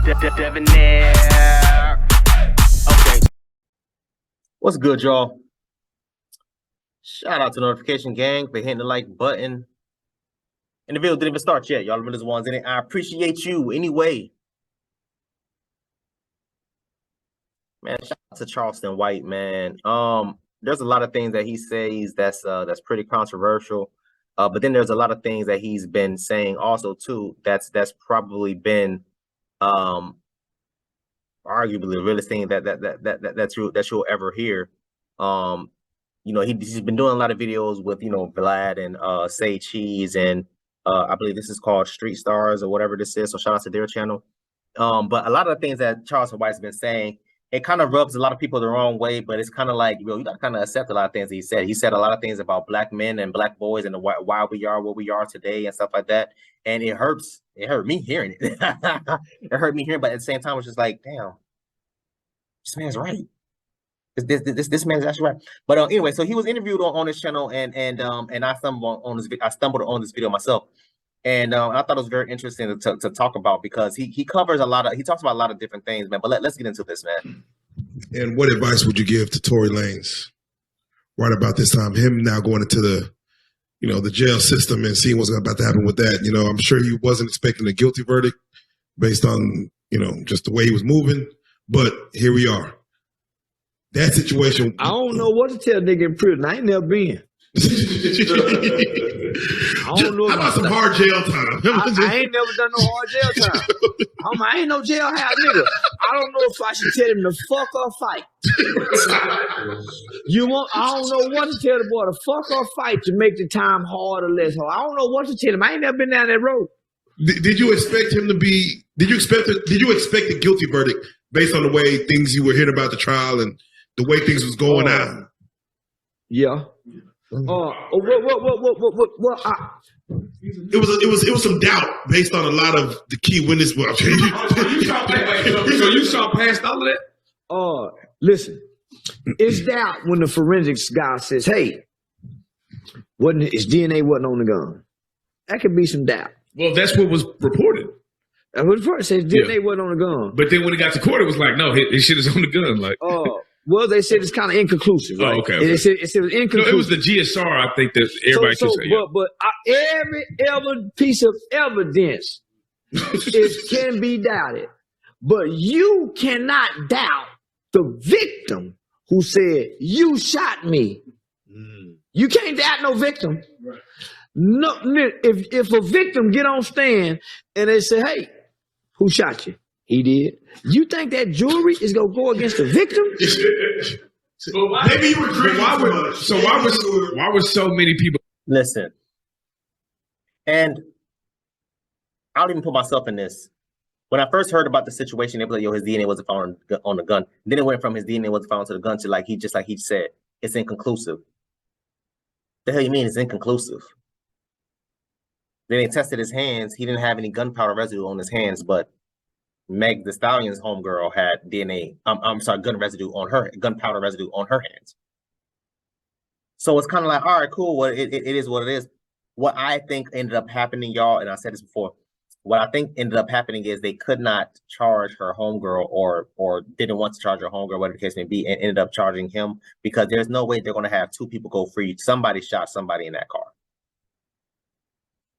Debonair. Okay. What's good, y'all? Shout out to Notification Gang for hitting the like button. And the video didn't even start yet. Y'all are the ones in it. I appreciate you anyway. Man, shout out to Charleston White, man. There's a lot of things that he says that's pretty controversial. But then there's a lot of things that he's been saying also too that's probably been arguably the realest thing that you'll ever hear. You know, he's been doing a lot of videos with, you know, Vlad and Say Cheese, and I believe this is called Street Stars or whatever this is. So shout out to their channel. But a lot of the things that Charleston White's been saying, it kind of rubs a lot of people the wrong way, but it's kind of like, you got to kind of accept a lot of things he said. He said a lot of things about black men and black boys and why we are what we are today and stuff like that. And it hurts. It hurt me hearing it. It hurt me hearing, but at the same time, it's just like, damn, this man's right. This man is actually right. But anyway, so he was interviewed on this channel, and I stumbled on this video myself. And I thought it was very interesting to talk about, because he covers he talks about a lot of different things, man. But let's get into this, man. And what advice would you give to Tory Lanez right about this time? Him now going into the, the jail system and seeing what's about to happen with that. I'm sure he wasn't expecting a guilty verdict based on, just the way he was moving. But here we are. That situation. I don't know what to tell nigga in prison. I ain't never been. I don't know. How about some hard jail time? I ain't never done no hard jail time. I ain't no jailhouse nigga. I don't know if I should tell him to fuck or fight. I don't know what to tell the boy, to fuck or fight to make the time hard or less hard. I don't know what to tell him. I ain't never been down that road. Did you expect him to be? Did you expect a guilty verdict based on the way things you were hearing about the trial and the way things was going on? Yeah. It was some doubt based on a lot of the key witness. So you saw past all of that? Listen, it's doubt when the forensics guy says, "Hey, his DNA wasn't on the gun." That could be some doubt. Well, that's what was reported. And what the report says DNA wasn't on the gun. But then when it got to court, it was like, no, his shit is on the gun. Like, well, they said it's kind of inconclusive. Right? Oh, okay. It said it was inconclusive. No, it was the GSR, I think, that everybody keeps saying. But every piece of evidence can be doubted. But you cannot doubt the victim who said, "You shot me." You can't doubt no victim. Right. No, if a victim get on stand and they say, "Hey, who shot you?" He did. You think that jury is gonna go against the victim? Maybe you were drinking. Why were so many people? Listen, and I don't even put myself in this. When I first heard about the situation, they were like, "Yo, his DNA wasn't found on the gun." Then it went from his DNA wasn't found to the gun to like he said, it's inconclusive. The hell you mean it's inconclusive? Then they tested his hands. He didn't have any gunpowder residue on his hands, but Meg the Stallion's homegirl had gunpowder residue on her hands. So it's kind of like, all right, cool. Well, it is what it is. What I think ended up happening, y'all, and I said this before, what I think ended up happening is they could not charge her homegirl or didn't want to charge her homegirl, whatever the case may be, and ended up charging him, because there's no way they're going to have two people go free. Somebody shot somebody in that car.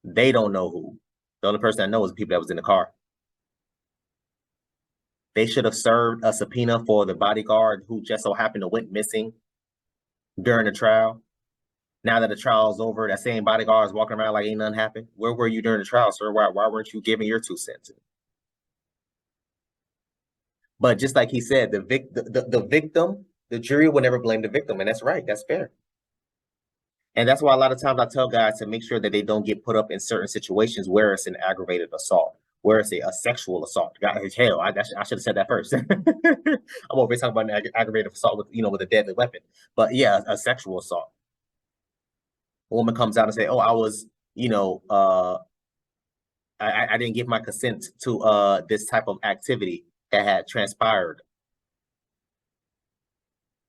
They don't know who. The only person that knows is the people that was in the car. They should have served a subpoena for the bodyguard who just so happened to went missing during the trial. Now that the trial is over, that same bodyguard is walking around like ain't nothing happened. Where were you during the trial, sir? Why weren't you giving your 2 cents? But just like he said, the victim, the jury will never blame the victim, and that's right. That's fair. And that's why a lot of times I tell guys to make sure that they don't get put up in certain situations where it's an aggravated assault, where it's a sexual assault. God, hell, I should have said that first. I'm over here talking about an aggravated assault with with a deadly weapon. But yeah, a sexual assault. A woman comes out and say, "Oh, I was, I didn't give my consent to this type of activity that had transpired."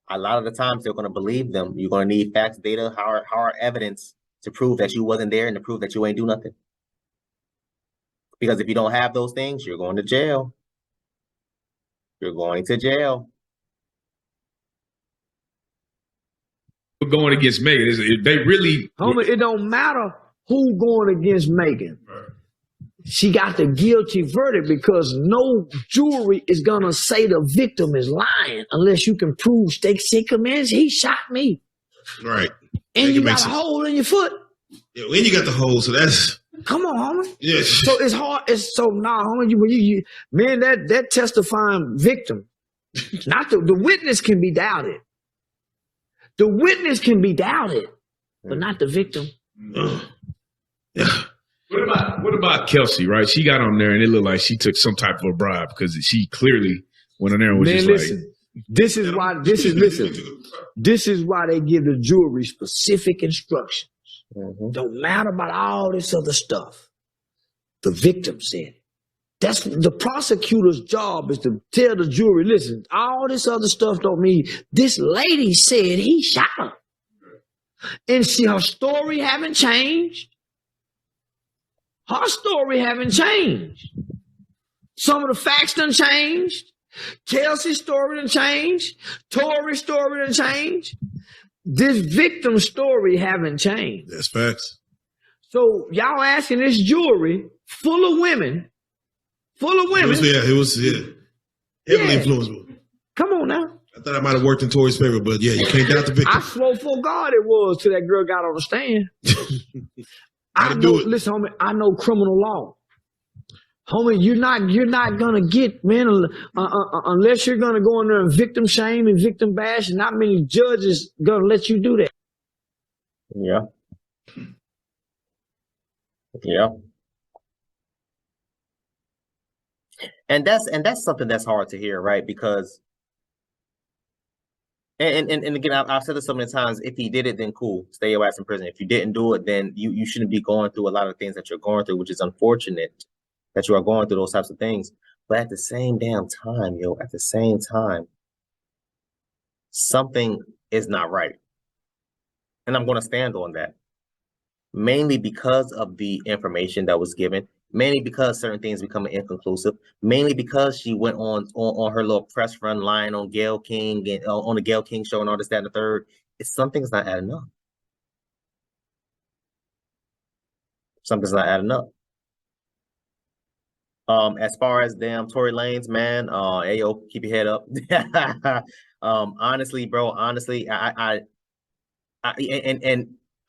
A lot of the times they're going to believe them. You're going to need facts, data, hard evidence to prove that you wasn't there and to prove that you ain't do nothing. Because if you don't have those things, you're going to jail. You're going to jail. We're going against Megan. They really, homie, it don't matter who going against Megan. She got the guilty verdict because no jury is gonna say the victim is lying unless you can prove she commends he shot me. Right. And you got a hole in your foot. Yeah, when you got the hole, so that's come on, homie. yes. So it's hard. It's so homie. You man, that testifying victim, not the witness can be doubted. The witness can be doubted, but not the victim. Yeah. What about Kelsey, right? She got on there and it looked like she took some type of a bribe because she clearly went on there and was just listen, this is why they give the jury specific instructions. Don't matter about all this other stuff. The victim said it. That's the prosecutor's job is to tell the jury, listen, all this other stuff don't mean this lady said he shot her. And her story haven't changed. Her story haven't changed. Some of the facts done changed. Kelsey's story done changed. Tory's story done changed. This victim's story haven't changed. That's facts. So y'all asking this jury full of women. It was heavily influenced. Come on now. I thought I might have worked in Tory's favor, but yeah, you can't doubt the victim. I swore for God it was till that girl got on the stand. I know, listen, homie, I know criminal law. Homie, you're not gonna get, man, unless you're gonna go in there and victim shame and victim bash, and not many judges gonna let you do that. Yeah. Yeah. And that's something that's hard to hear, right? Because and again, I've said this so many times, if he did it, then cool, stay your ass in prison. If you didn't do it, then you shouldn't be going through a lot of things that you're going through, which is unfortunate that you are going through those types of things. But at the same damn time, something is not right. And I'm going to stand on that. Mainly because of the information that was given, mainly because certain things become inconclusive, mainly because she went on her little press run line on Gayle King and on the Gayle King show and all this, that, and the third. Something's not adding up. Something's not adding up. As far as damn Tory Lanez, man, ayo, keep your head up. Honestly, bro, I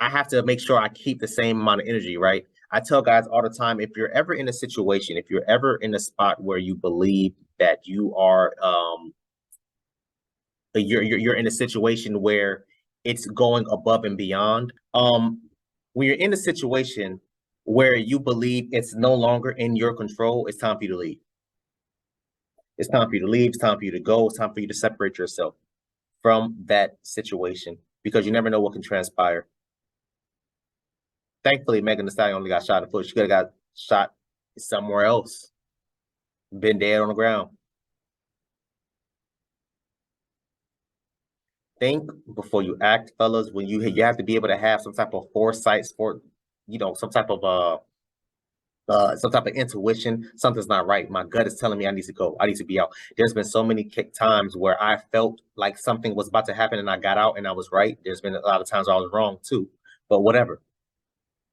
have to make sure I keep the same amount of energy, right? I tell guys all the time, if you're ever in a situation, if you're ever in a spot where you believe that you are, you're in a situation where it's going above and beyond, when you're in a situation where you believe it's no longer in your control, it's time for you to leave. It's time for you to leave. It's time for you to go. It's time for you to separate yourself from that situation because you never know what can transpire. Thankfully, Megan Thee Stallion only got shot in the foot. She could have got shot somewhere else, been dead on the ground. Think before you act, fellas. When you have to be able to have some type of foresight, some type of intuition. Something's not right. My gut is telling me I need to go. I need to be out. There's been so many times where I felt like something was about to happen and I got out and I was right. There's been a lot of times I was wrong too. But whatever.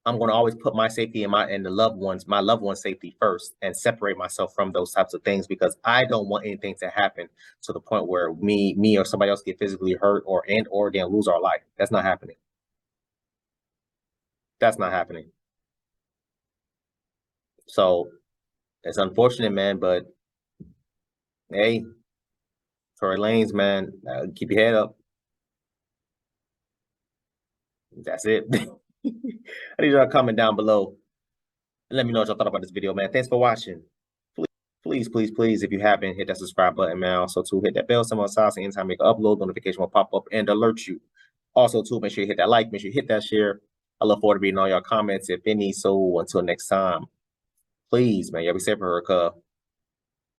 I'm going to always put my safety and my loved ones' safety first and separate myself from those types of things because I don't want anything to happen to the point where me or somebody else get physically hurt or then lose our life. That's not happening. That's not happening. So it's unfortunate, man, but hey, Tory Lanez, man, keep your head up. That's it. I need y'all to comment down below and let me know what y'all thought about this video, man. Thanks for watching. Please, if you haven't, hit that subscribe button, man. Also, too, hit that bell symbol on the side so anytime I make an upload, notification will pop up and alert you. Also, too, make sure you hit that like, make sure you hit that share. I look forward to reading all y'all comments, if any. So until next time, please, man, y'all be safe for her, cuz.